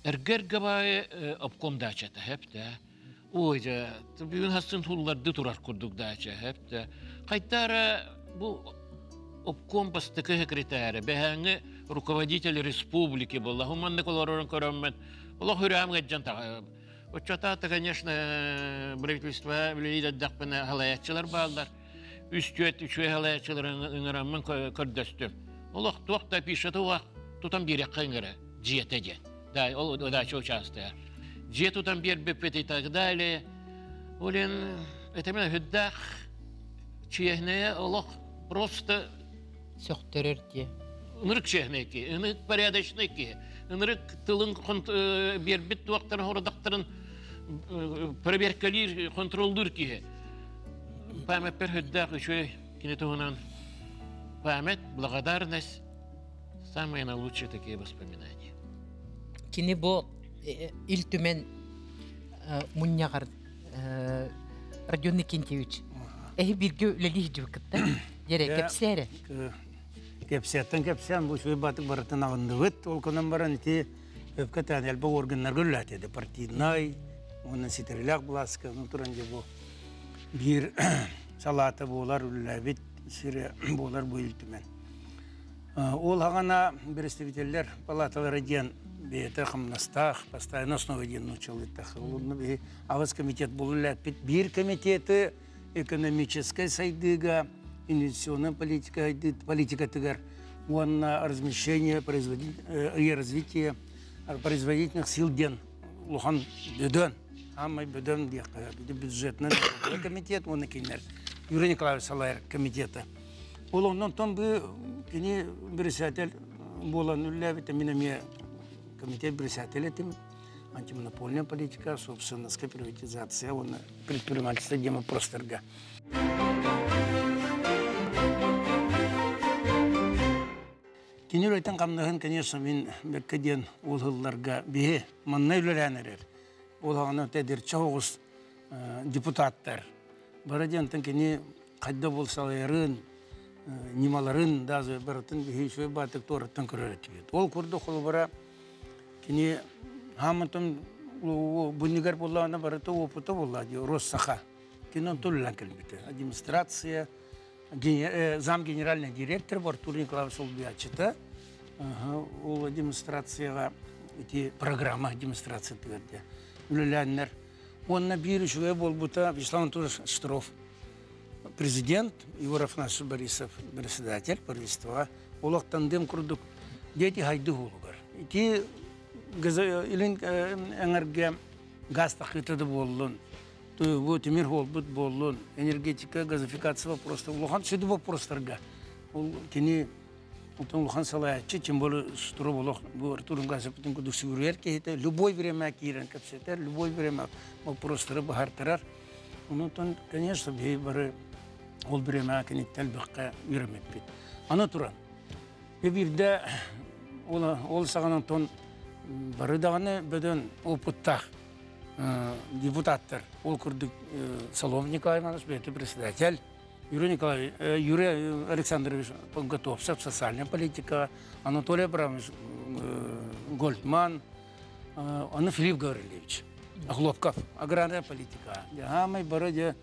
Эргер габай обком дачата хепте. Ой, бүгін хастын тулларды турар курдук дача хепте. Кайтара бу обком бастыкы секретары, бәһәңе руководитель республики был. Хуманны колорон көрөммен. Аллах хүрәм гәҗән та. Отчата, конечно, правительство влияет дакпына халаятчылар балдар. Үстөт үчө халаятчыларын ыңырамын көрдөстүм. Аллах туакта пишет уак тутам бирек кынгыры. Жиетеде. Да, ол дача участия. Жету там бербепет и так далее. Олен, это меня худах, чехне, Аллах просто... Сөхтөрөрдө. Нырык чехнеки, нырык порядочнеки, нырык тылын бербет уақтарын хорадақтарын проверкалир, контролдур ки. Память пер худах, еще кинетугунан. Память, благодарность, самые лучшие такие воспоминания. Кинебо Илтүмен Муньягар Родион Никентьевич. Бирге үлелих жүкітті. Ере, кепсері? Кепсеттен кепсен, бұл шөй батық баратын ағынды ғыт. Ол күнен баран ете өпкетен әлбі органнар күлләт еді. Партийнай, оның сетеріләк бұласқы, тұран де бұл бір салаты болар үлләбет, сірі болар бұл Илтүмен. Ол ағана представителер палаталары ден бейті қымнастақ, постоянно основа ден учылыттақ. Авыз комитет бұл үлләпет. Бір комитеті экономической сайдыға, инвестиционная политика тыгар, он размещение и развитие производительных сил ден. Лухан бюден, амай бюден бюджетный комитет, он накинер. Юрий Николаевич Салайр комитета. Олоннан там бы кини председатель болан үлләбет, минаме комитет председателя, антимонопольная политика, собственностная приватизация, он предпринимательство дема просторга. Кинер айтан камнагын, конечно, мен беккеден улгылларга бие манна үлеләнерер. Ол аны тәдир чагыз депутаттар. Бараден тәнкене кайда булсаларын, нималарын дазы баратын бие шөй батык торыттан көрәтеп. Ол курды холбара кине хамытын бунигар булланы барыты опыты буллады. Россаха. Кинон туллан келбите. Администрация зам генеральный директор Артур Николаевич Солбиячита. Ол администрацияға эти программа администрация тверде. Үлеләннәр. Он набиры шуе болбута Вячеслав Анатольевич Штров. Президент, Егор Афанасьевич Борисов, председатель правительства. Олақ тандем курдук. Дети хайды хулугар. Эти илин әңерге газ тақытыды болуын. Вот мир холбут боллон, энергетика, газификация вопросов. Лухан сюда вопросторга. Кини утон лухан салаячи, тем более что болох, Артур газапутин куду сюрерки, это любое время кирен капсетер, любое время вопростора бахартарар. Ну то, конечно, бейбары ол время кини телбекка юремеппит. Ана туран. Бейбирде ол саганан тон бары даганы бөдөн опыттах. Депутаттар, ол күрдік Соломон Николай Иванович, бейті председатель, Юрий Александрович Поготовцев, социальная политика, Анатолий Абрамович Гольдман, Анна Филипп Гаврилевич, Хлопков, аграрная политика. Амай бараде,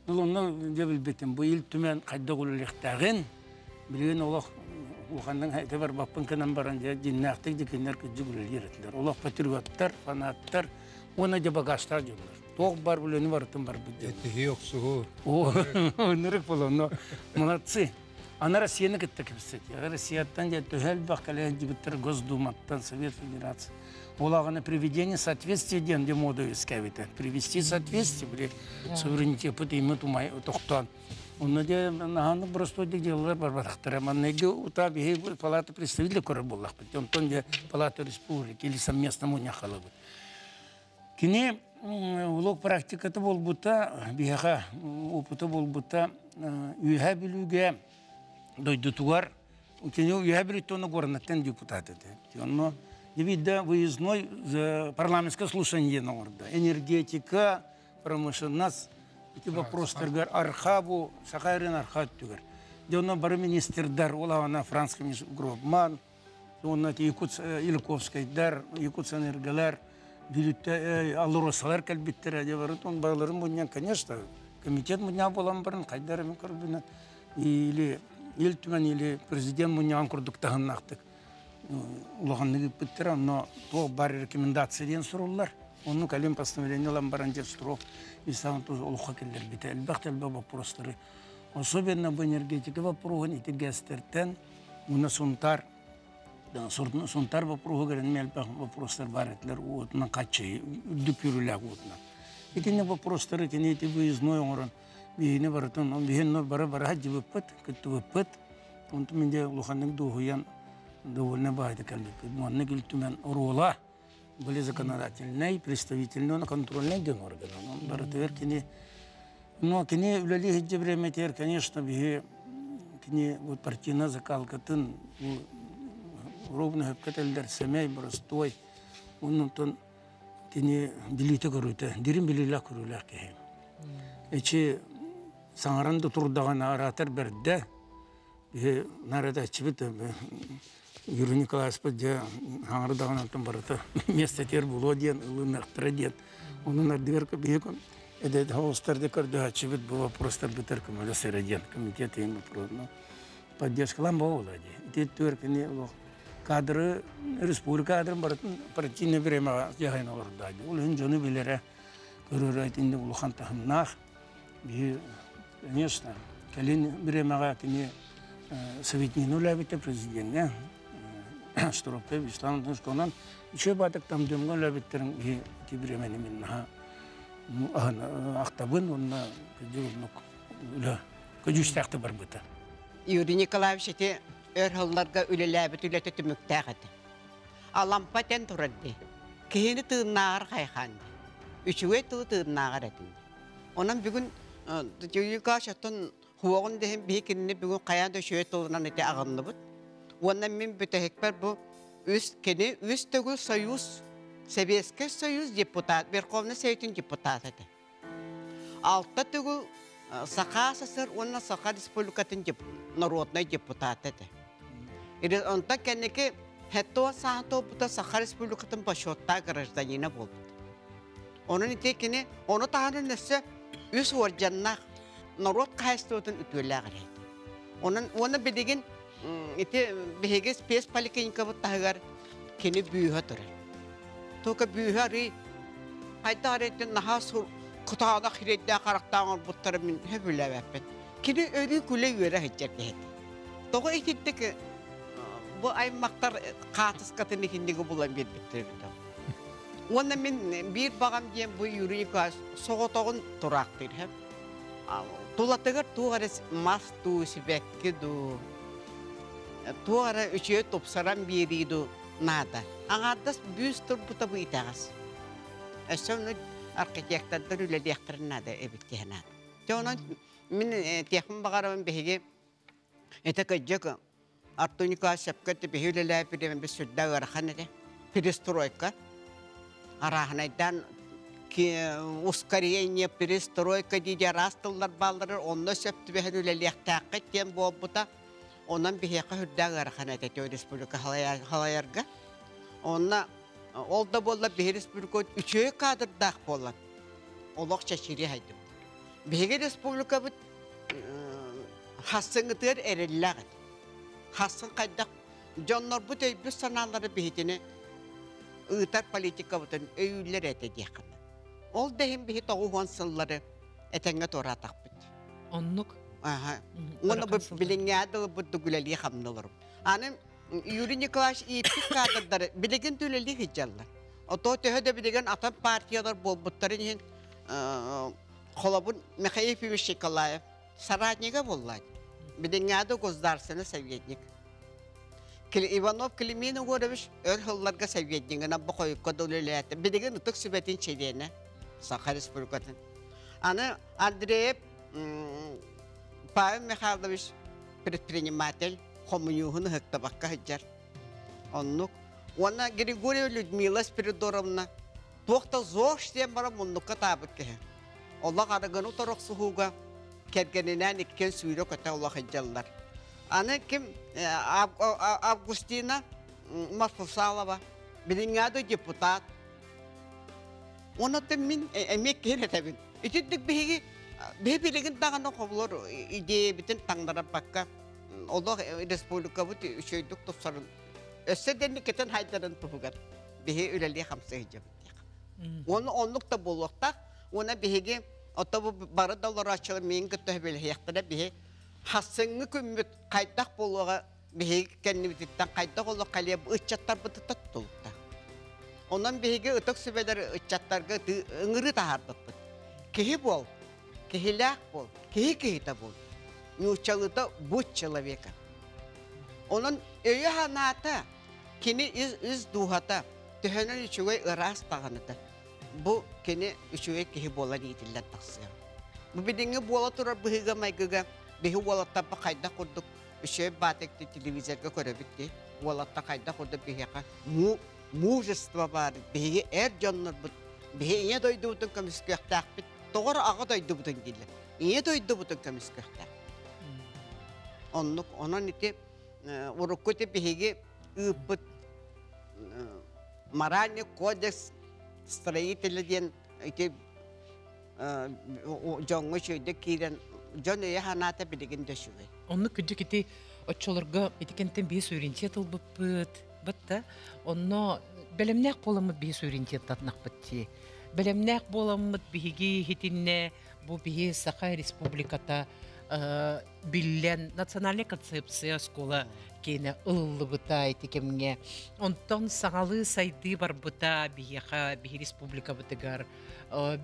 ну, дебіл бетім, бұл түмен қайда құлылықтағын, білген олақ улханның хайты бар баппын кынан баран же жиннақтық декендер күджігілер еретілер. Олақ патриоттар, фанаттар, оны де багаштар жолдар. Тоқ бар бүлені барытын бар бүдде. Этихи оқсуғу. Нырық бұл, но молодцы. Ана Россияны кітті кіпсет. Россияттан же төхәл баққалайын жібіттір Госдуматтан, Совет Федерации. Олағаны приведение соответствия ден де моду искавита. Привести соответствие, бля, суверенитет имет умай тоқтан. Оны де нағаны просто де делалар бар-барақтыр. Маннеге ута бейі палата представителі көрі болақ бітті. Онтон де палата республики или совместно мұня қалы бұд. Кіне улық практикаты бол бұта, бейіға опыты бол бұта, үйә білуге дойдытуар. Кіне үйә білуге оны горнаттен депутат еді. Оны видно выездной парламентское слушание на орда. Энергетика, промышленность, эти вопросы архабу, сахарин архат тюгер. Дёна бар министр дар, улавана францкий гробман, он эти Ильковский дар, якутс энергалар, алуросалар кальбиттер, одеварут, он баларым bunyan, конечно, комитет bunyan болам баран, кайдарым корбина, или Ильтман, или президент bunyan курдук таханнахтык. Улағанныгы біттір, но то бар рекомендация ден сұрулар. Оның кәлем постановление ламбаран ден сұру. Исаған тоже олуға келдер біті. Әлбәқті әлбә вопростары. Особенно в энергетике вопрогын ити гәстертен. Уна сунтар вопрогы гәрін мәлбәқ вопростар бар етлер. Уытынан қачы, дүпіріләк уытынан. Итіне вопростары кені ити выездной оңырын. Бейіне барытын, бейіне бара-бара хаджи выппыт, күтті выппыт. Онты менде улағанның дұғыян довольно байды кәлбекті. Мұнны келтімен ұруыла, были законодательный, представительный, контрольный ден органы. Барытывер кені, но кені үләлі хеджі біреметер, конечно, бігі кені партийна закалкатын, ровно хөпкетелдер сәмей, бұрыстой, оннан кені билеті көріті, дерін білілі көрілі кәйім. Эчі саңаранды тұрдаған аратар бірді, бігі нарада чібіті, Юрий Николаевич поддя хаңырдаған алтын барыты место тер було ден, ылынақтыра ден. Оның ардыверка бейкон, әдәді хауыстарды көрді хачыбыт бұл вопростар бітір көмілі сәрі ден, комитет ең вопросына. Поддержкалан бұл ола ден. Дед түркіне кадры, республика кадрын барытын партийне біремаға жағайын оларда ден. Ол үн жоны білері көрір айтынды ұлыған тахымнақ. Конечно, кәлін біремаға кіне советнин үләбіті президентне, Штуропе, Исламдың шконан, үші батық там дөмген үләбіттерін кебіремені мен ақтабын, онына көжістәқті бар бұты. Юрий Николаевич еті өрхылларға үлеләбіт үләті түміктәғіді. Алампатен тұрады. Кейіні тығыннағыр қайқанды. Үшіге тығыннағыр әтінді. Онан бүгін Юрийға шаттың хуағын дейін бейкініне бүгін қаянда шөе тұлынан еті ағынды бұд. Онан мен бүті хекпер бұл үз төгіл союз, Советский союз депутат, Верховный Советин депутат еді. Алтта төгіл Сақа сасыр, онна Сақа республикатын народный депутат еді. Онта кәнеке хәттуа сағынтау бұта Сақа республикатын башотта гражданина бол бұд. Оның етекіне, оны тағанын өсі үз оржаннақ народ қайыстуытын үтілі ағырайды. Оны білеген бігеге спес поликлиника бұд тағығар кені бүйіға тұры. Тоқа бүйіға рей қайта ареттен наға сұр құтағына қиретті қарақтағын бұттары мен хөбілі әппет. Кені өрі күлі өрі әйттерді әді. Тоға ететтік бұл аймақтар қатыс қатын екендегі бұлан бербеттірді. Оны мен бір бағам дейін бұл юрийка соғытағын тұрақтыр. Тулатығыр туғарыз мас ту сібәккі ду. Туғары үші топсаран берейді нада. Аңардас бүйістір бұта бұл итағыз. Өсіні архитектордар үлелі яқтырын нада әбіттеген нада. Жоғынан мен текім бағарамын бәйге әті көджек Артуника сәпкетті бәйге үлелі әпідемін біз сүрді ғарқан әді. Перестройка. Арахнайдан ускорение, перестройка дейді растылдар балдырыр. Онны сөпті бәйге үлелі яқтақы тем бол бұта. Ondan bir heka hüdden arkan edetiyor Respublika halayarga. Ondan olda bolla bir Respublika üçüye kadar dağ bollan. Olak çeşiri haydım. Bir Respublika bu hassıngıtır erillağıd. Hassın kaydak Jonlar bu teybi sanalları bihitini ıtar politika butun öğüller ete diye kadar. Ol dehim bihit oğu honsılları etenge tora atak bit. Onluk. Aha. Onu bu bilinğadı bu duguleli hamnılırım. Anım Yuri Nikolaş ipik kadırları biligin tüleli hicallar. Oto töhede biligen atan partiyalar bol butların yin kolabun Mikhail Pivishikalayev Saratniga bolladı. Bilinğadı gözdarsını seviyetnik. Ivanov Klimin'in görmüş örhüllerge seviyetliğine bu koyu kodolüleyette. Biligin ıtık sübetin çeliğine Sakha Respublika'nın. Anı Andreev Pavel Mikhailovich предприниматель Хомунюхын хыктабакка хыджар. Оннук. Она Григория Людмила Спиридоровна тоқта зош тем бара муннукка табыт кеhe. Олла карагыну торок сухуга кергенинен иккен сүйрө көтө Олла хыджаллар. Аны ким Августина Марфусалова билиңады депутат. Онотта мин эмек керетебин. Итидик биги бе билигин таганы коблор идея битин таңдарап бакка. Allah Respublika bu şeydük topsarın. Össedenli keten haydarın tuhugar. Bihi üleli hamsa hicab. Onu onluk da bulukta. Ona bihigi otobu barı dolar açılır meyin kütühü böyle yaktara bihi. Hassını kümmüt kaydak buluğa bihi kendi bititten kaydak oluq kalya bu ıçatlar bu tutat tulukta. Ondan bihigi ıtık sübeler ıçatlarga ıngırı tahardık. Kihi bol, kihilak bol, kihi da bol. Нючалыта будь человека. Onun öyle hanata kini iz duhata tehenen üçüge ıras tağınıda. Bu kini üçüge kihi bola niyetiyle taksıya. Bu bidingi bola turar bihiga maygiga bihi bola tapa kayda kurduk. Üçüge batekti televizörge körebitti. Bola ta kayda kurduk bihiga. Mужество var. Bihi canlar bu. Bihi iye doydu butun kamiskıhtak bit. Doğru ağa doydu butun gille. İye doydu butun kamiskıhtak. Onluk onun iti urukkuti bihigi ıpıt Marani Kodeks Stроителя diyen iti jongu şöyde kiren jonöye hanata biligin döşüge. Onu küçük iti açılırga etikenten bir söylentiye tılbıpıt. Batta onu belemnek bolamı bir söylentiye tatnak bitti. Belemnek bolamı bihigi hitinne bu bihi Sakha Respublikata билен национальная концепция школа кене ыллы быта этикемге онтон саңалы сайды бар быта бияха бии республика бытыгар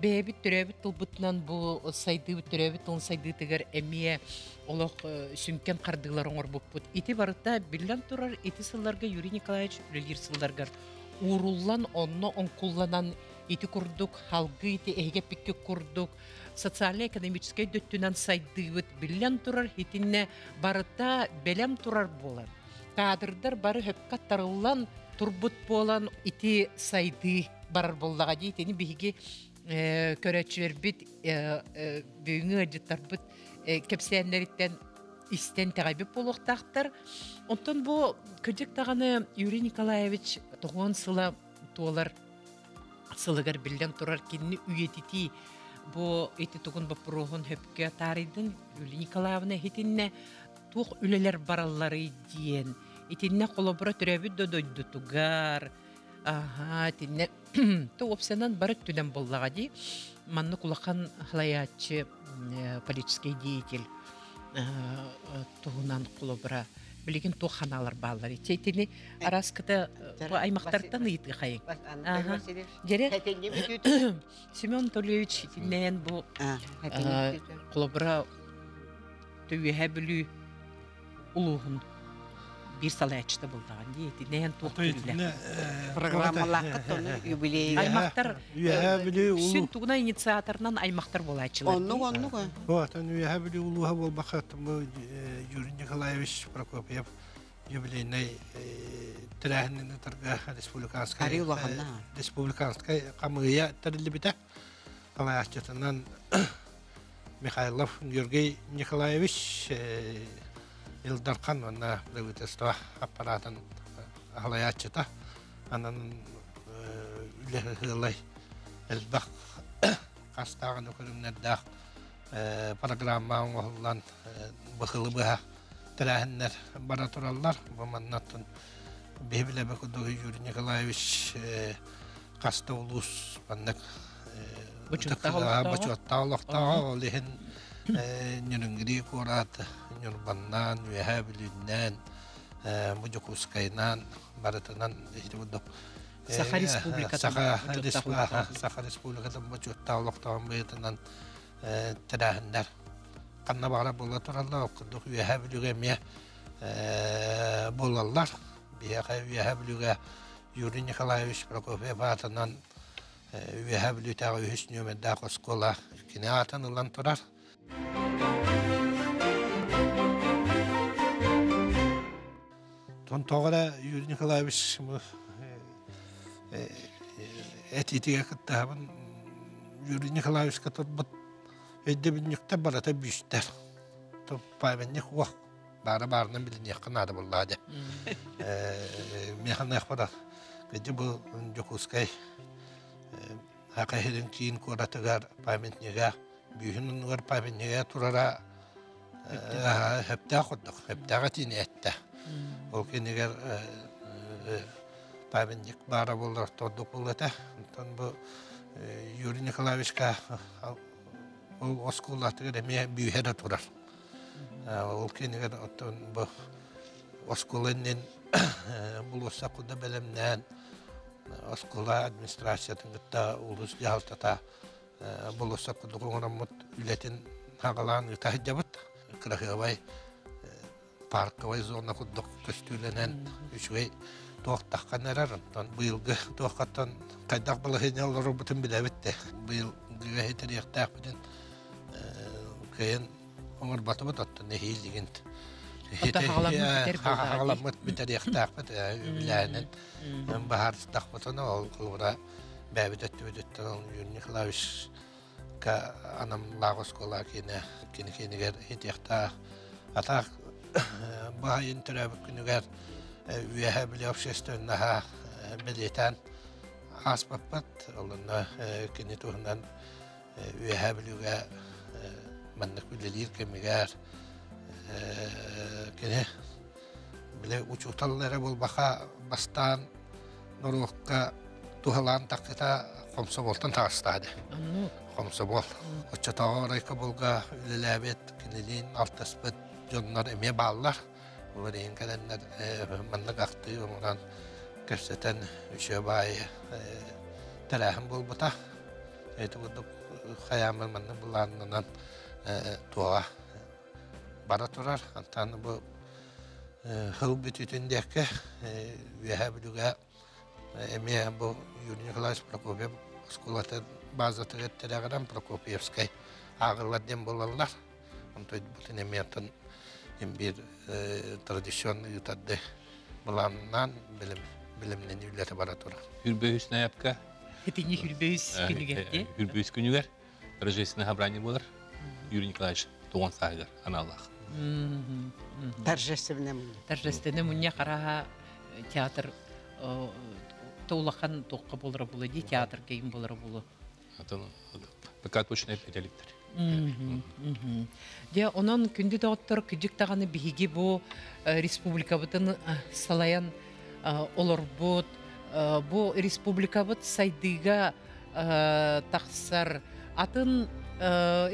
бебит төрөбүт тылбытынан бу сайды төрөбүт он сайды тыгар эмие олох сүнкен кардылар оңор буппут ити барыта билен турар ити сылларга Юрий Николаевич үлгир сылларгар уруллан онно онкулланан ити курдук халгы ити эгепикке курдук социально-экономической дөттүнөн сайдыбыт билен турар хитинне барыта белем турар болар. Кадырдар бары хөпкат тарыллан турбут болан ити сайды барар боллага дейтени биги көрөчүлөр бит бүгүнгү ажыттарбыт кепсенлериттен истен тагайбып болуктактар. Онтон бу көжөк таганы Юрий Николаевич тогон сыла туолар сылыгар билен турар кинни үйетити bu eti tukun bapuruhun hepke tarihden Юлия Николаевна hitinne tuh üleler baralları diyen itinne kolabora türebi dodoydu tugar aha tinne tu opsiyondan barık tüden bollağa di manlı kulakan halayatçı политический деятель tuhunan kolabora bilgin tuh hanalar bağları çeytini araskıda bu aymaqtardan ıyıtı kayın Jere Семен Анатольевич dinleyen bu kolabora tüyühe bülü uluğun bir salayçıda bulduğun diye dinleyen tuh tüyle. Programmalar katonu юбилей. Aymaqtar sün tuğuna inisiyatorundan aymaqtar bolayçılar. Onu. Вот, он юбилей улуга болбаха тому Юрий Николаевич Прокопьев юбилейный тирахнын тарга республиканская камыя терлибите калаячтынан Михайлов Юрий Николаевич Илдархан на правительство аппаратын халаячта анан лехлай элбак кастаган көрүмнөрдө программа оңголган бахылыбыга тәрәһеннер бара тураллар. Бу маннаттан бебиле бекудо Юрий Николаевич каста улус маннык бачуаттаалыктаа олихин нюнгри курат нюрбаннан вехабилиннен мужукускайнан баратынан истебудо Саха Республика. Саха Республикадан бачуаттаалыктаа бетынан тәрәһеннер канна бара була тураллар окудук вехабилүгеме болаллар. Вехабилүгә Юрий Николаевич Прокофьев атынан вехабилү тагы үснөмәдә коскола кине атанылан турар. Тон тогыра Юрий Николаевич этитиге кыттабын Юрий Николаевич катырбыт эддебинникте барата büstер. То памятник уак бары-барынан билине кынады буллады. Механна хвара. Гыжы бу жокускай хакайдын кийин коратыгар памятниге бүйүнүнгөр памятниге турара хепта коддук. Хептага тинетте. Ол кенегер памятник бара болар тодук булата. Тон бу Юрий Николаевичка ол оскулатыгы деме бүйһеде турар. Ол кенегер оттон бу оскуланнен булуса куда белемнен оскула администрациятын гытта улус жалтата булуса куда гоңрамут үлетин хагалан тахҗабыт крахыбай парковый зона куддук көстүленен үчүгей тоқтаққанарар. Быйылғы тоққаттан қайдақ балахинялары бұтын біләбітті. Быйылғы хетерияқтақ бұтын кайын оңыр баты бұт аттын нехейл дегенді. Хағаламыт бітерияқтақ бұт үләнін. Бағарыстақ бұтын ол қылғыра бәбіт өтті бүдеттен Юрий Николаевич анам лағыз кола кені-кенігер хетерияқтақ атақ бағайын түрәбік күнігер вехабили общественного билетан аспаппат олна кинетуһунан вехабилига маннык билелир кемигер кине биле учуталлары болбаха бастан норукка тухалан такта комсоболтан тагыстады. Комсобол оччатагырайка болга үлеләбет кинелин алтаспыт жоннар эме баллар. Оларың кәләннәр маннык акты онан көпсетен үшө бай тәрәһим болбута. Әйті бұдық хаямыл манны бұланынан туға бара турар. Антаны бұл хыл бүтүтіндекі вехабіліға әме бұл Юрий Николаевич Прокопьев скулаты базаты әттірәғырам Прокопьевскай ағыладен болалар. Онтойды бұтын әметтін bir tradisyon yutaddı bulandan bilimden üllete baratura. Hürböğüs ne yapka? Hepini Hürböğüs günü geldi. Hürböğüs günü ver. Торжественное собрание было. Юрий Николаевич туган сагыр аналлах. Торжественное. Торжественное муня караха театр тоулахан тоққа болары болады, театр кейін болары болады. Пока точно определиттер. Де онон күнді доғыттыр күдік тағаны бігі бұ республика бұтын салаян олар бұд. Бұ республика бұд сайдыға тақсар атын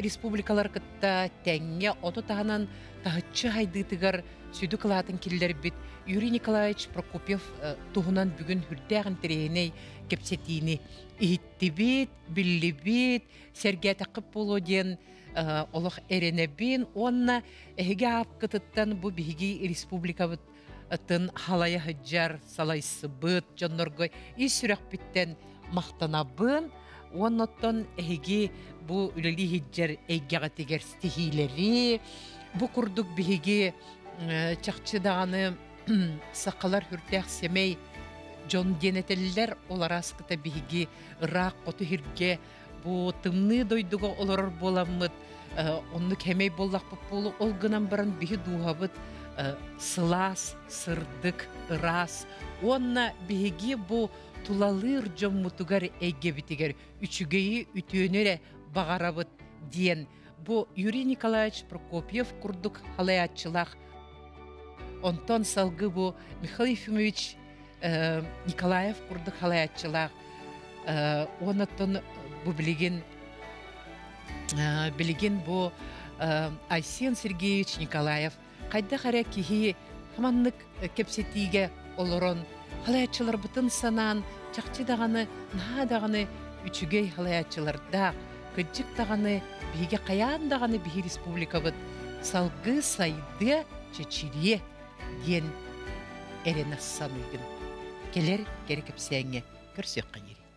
республикалар кітта тәңе оты тағынан тағытшы хайдытығар сөйді қылатын келілер біт. Юрий Николаевич Прокопьев туғынан бүгін хүрдәғін тірейіней кепсетейіні ихітті бет, білі бет, сәрге тақып болу ден олық әрені бен, онына әйге апқытыттан бұл бігі республика бұтын халая хыджар салайсы бұт, жоннорғы үй сүрек біттен мақтана бұн, оннаттан әйге бұл үлілі хыджар әйгеға тегер стихилері, бұл күрдік бігі чақчыдағаны сақалар хүртәқ семей жон денетелілер олар асқыта бігі рақ қоты хүрге бұ тымны дойдуға олар боламыд онны кәмей боллақ болу олғынан баран бігі дуғабыд сылас, сырдық, рас онна бігі бұ тулалыр жон мұтығар әйге бітігер үчігейі үтіөнері бағарабыд дейін бұ Юрий Николаевич Прокопьев күрдік халаятчылақ онтон салгы бу Михаил Ефимович Николаев курдык халаятчылар. Онотон бу билеген бу Айсен Сергеевич Николаев кайда хара кихи хаманнык кепсетиге олорон халаятчылар бытын санан чакчы даганы на даганы үчүгей халаятчыларда кыджык даганы биге каян даганы биги республика быт салгы сайды чечирие ден эренас саныйдын келер кепсеңе көрсөк канер